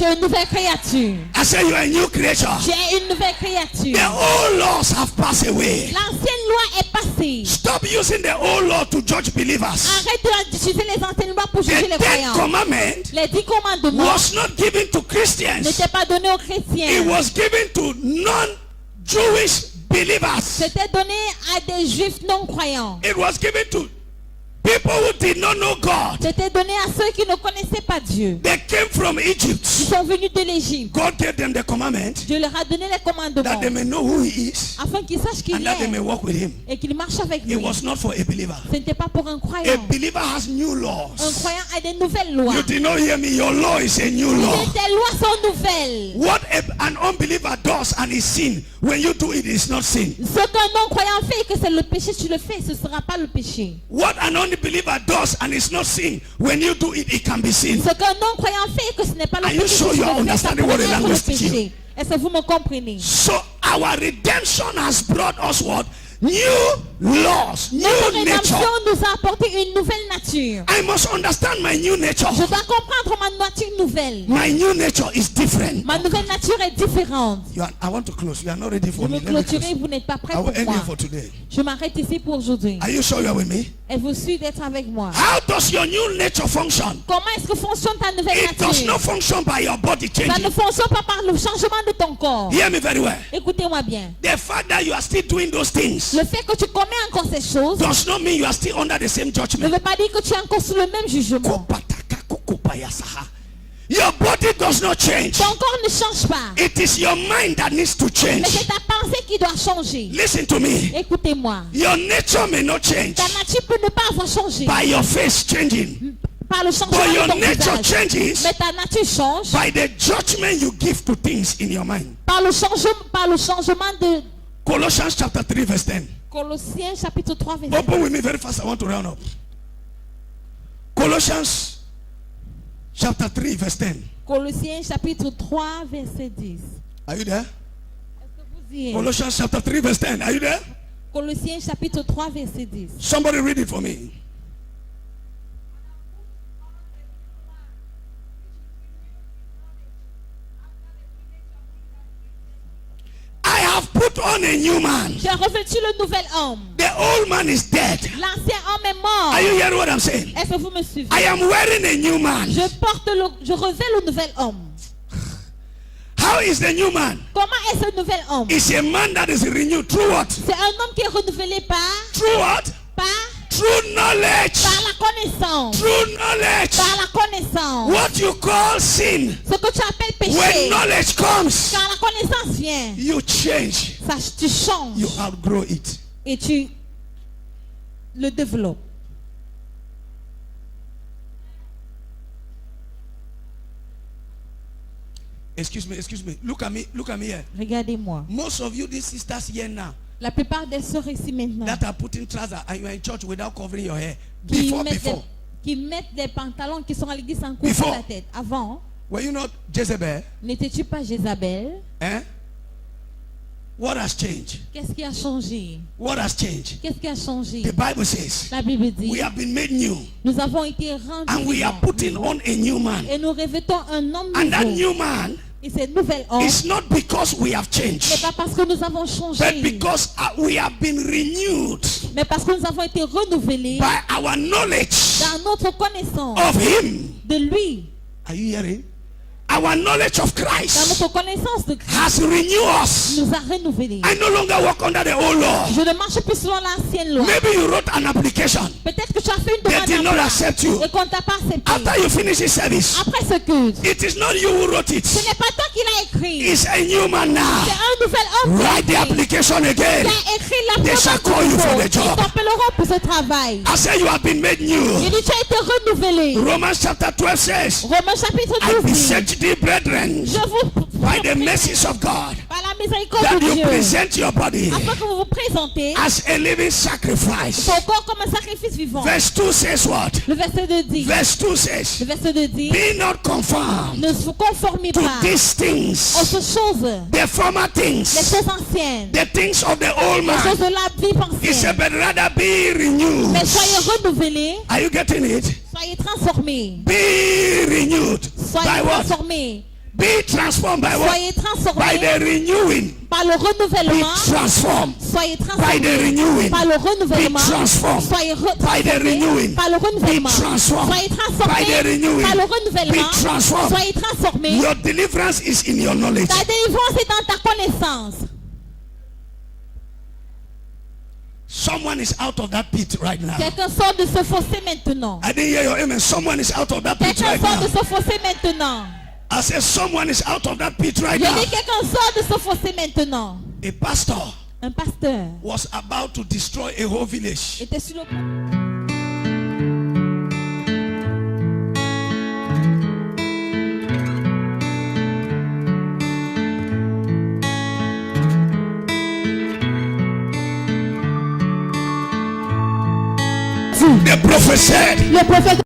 Tu es une nouvelle créature. I say you are a new creature. Tu es une nouvelle créature. The old laws have passed away. L'ancienne loi est passée. Stop using the old law to judge believers. Arrête d'utiliser les anciennes lois pour juger The les 10th croyants. commandment Les 10 commandements was not given to Christians. n'étaient pas donnés aux It chrétiens. was given to non-Jewish believers. C'était donné à des juifs non croyants. It was given to people who did not know God. C'était donné à ceux qui ne connaissaient pas Dieu. They came from Ils Egypt. sont venus de l'Égypte. God gave them the commandment Dieu leur a donné les that commandements they may know who He is afin qu'ils sachent qu'il and that they may est walk with Him. et qu'ils marchent avec It lui. was not for a believer. Ce n'était pas pour un A croyant. believer has new Un laws. croyant a des nouvelles lois. You did not hear me. Your law is a new law. Tes lois sont nouvelles. What an unbeliever does and is sin, when you do it, is not sin. Ce qu'un non-croyant fait et que c'est le péché, tu le fais, ce ne sera pas le péché. What an unbeliever does and is not sin, when you do it, it can be sin. Ce qu'un non-croyant fait et que ce n'est pas le Are you péché, sure tu you are le fais, ça understanding pourrait what the être le language teach you? péché. Est-ce que vous me comprenez? So our redemption has brought us what? New laws, new Notre rédemption nature. nous a apporté une nouvelle nature. I must understand my new nature. Je dois comprendre ma nature nouvelle. My new nature is different. Ma nouvelle nature est différente. I want to close. You are not ready Je for me me. Let me clôturer, close. vous n'êtes pas prêts I pour will end moi. here for today. Je m'arrête ici pour aujourd'hui. Are you sure you are with me? Êtes-vous sûr d'être avec moi? How does your new nature function? Comment est-ce que fonctionne ta nouvelle It does not nature? function by your body Ça ne changing. fonctionne pas par le changement de ton corps. Hear me very well. Écoutez-moi bien. The fact that you are still doing those things Le fait que tu commets encore ces choses does not mean you are still under the same ne judgment. veut pas dire que tu es encore sous le même jugement. Your body does not change. Ton corps ne change pas. It is your mind that needs to Mais change. c'est ta pensée qui doit changer. Listen to me. Écoutez-moi. Your nature may not change Ta nature peut ne pas avoir changé by your face changing, par le changement but your de ton nature visage. changes Mais ta nature change by the judgment you give to things in your mind. par le changement de Colossians chapter 3 verse 10. Colossiens chapitre 3 verset 10. Open with me very fast. I want to round up. Colossians chapter 3 verse 10. Colossiens chapitre 3 verset 10. Are you there? Est-ce que vous y êtes? Colossians chapter 3 verse 10. Are you there? Colossiens chapitre 3 verset 10. Somebody read it for me. I have put on a new man. J'ai revêtu le nouvel homme. The old man is dead. L'ancien homme est mort. Are you hearing what I'm saying? Est-ce que vous me suivez? I am wearing a new man. Je revêt le nouvel homme. How is the new man? Comment est ce nouvel homme? It's a man that is renewed through what? C'est un homme qui est renouvelé par Through what? True knowledge. par la connaissance. True knowledge. Par la connaissance. What you call sin. Ce que tu appelles péché. When knowledge comes, Quand la connaissance vient, you change. ça, tu changes You outgrow it. et tu le développes. Excuse me. Look at me here. Regardez-moi. Most of you, these sisters here now, La plupart des sœurs ici maintenant that are putting trousers and you are in church without covering your hair. qui Before. mettent des pantalons qui sont à l'église sans Before. couvrir la tête. Avant, Were you not Jezebel? n'étais-tu pas Jézabel? Eh? What has changed? Qu'est-ce qui a changé? What has changed? Qu'est-ce qui a changé? The Bible says, La Bible dit, we have been made new nous avons été rendus and we are vivants. putting on a new man. Et nous revêtons un homme And that nouveau. new man Et ce nouvel homme, is not because we have n'est changed, pas parce que nous avons but changé, because we have been renewed mais parce que nous avons été renouvelés by our knowledge dans notre connaissance of Him. de lui, Are you hearing? Our knowledge of dans Christ notre connaissance de Christ, has renewed us. nous a renouvelés. I no longer walk under the old law. Je ne marche plus selon l'ancienne loi. Maybe you wrote an application. Peut-être que tu as fait une They demande did not d'emploi accept you. et qu'on ne t'a pas accepté. After you finish this service, Après ce culte, it is not you who wrote ce it. n'est pas toi qui l'as écrit. It's a new man C'est now. un nouvel homme qui Write the a écrit. application again. Qui a écrit They shall call you for the Ils job. t'appelleront pour ce travail. I say you have been made new. Il dit tu as été renouvelé. Romans chapter 12 says, Romains chapitre I 12 dit, beseech thee, brethren, je vous by the mercies of God, par la miséricorde that de you Dieu, present your body afin que vous vous présentez as a living sacrifice. son corps comme un sacrifice vivant. Verse 2 says what? Le verset 2 dit, Verse 2 says, le verset 2 dit, be not conformed ne vous conformez to pas these aux things, choses, the former les things, choses anciennes, the things of the old les choses man. de la vie He said, ancienne. but rather be renewed. Mais soyez renouvelés, Are you getting it? soyez transformés, Be renewed. By soyez what? transformés Be transformed by what? Soyez By transformés the renewing. par le Be renouvellement. transformed Soyez by the transformés renewing. par le Be renouvellement. transformed Soyez by the renewing. transformés par le Be renouvellement. transformed Soyez by the transformés renewing. par le Be renouvellement. transformed. Soyez transformés. Your deliverance is in your knowledge. Ta délivrance est dans ta connaissance. Someone is out of that pit right now. Quelqu'un sort de ce fossé maintenant. I didn't hear your amen. Someone is out of that pit Quelqu'un right sort de now. ce fossé maintenant. I said someone is out of that pit right Je now. dis quelqu'un sort de ce fossé maintenant. A pastor Un pasteur was about to destroy a whole village. était sur le point. The prophet said, Le prophète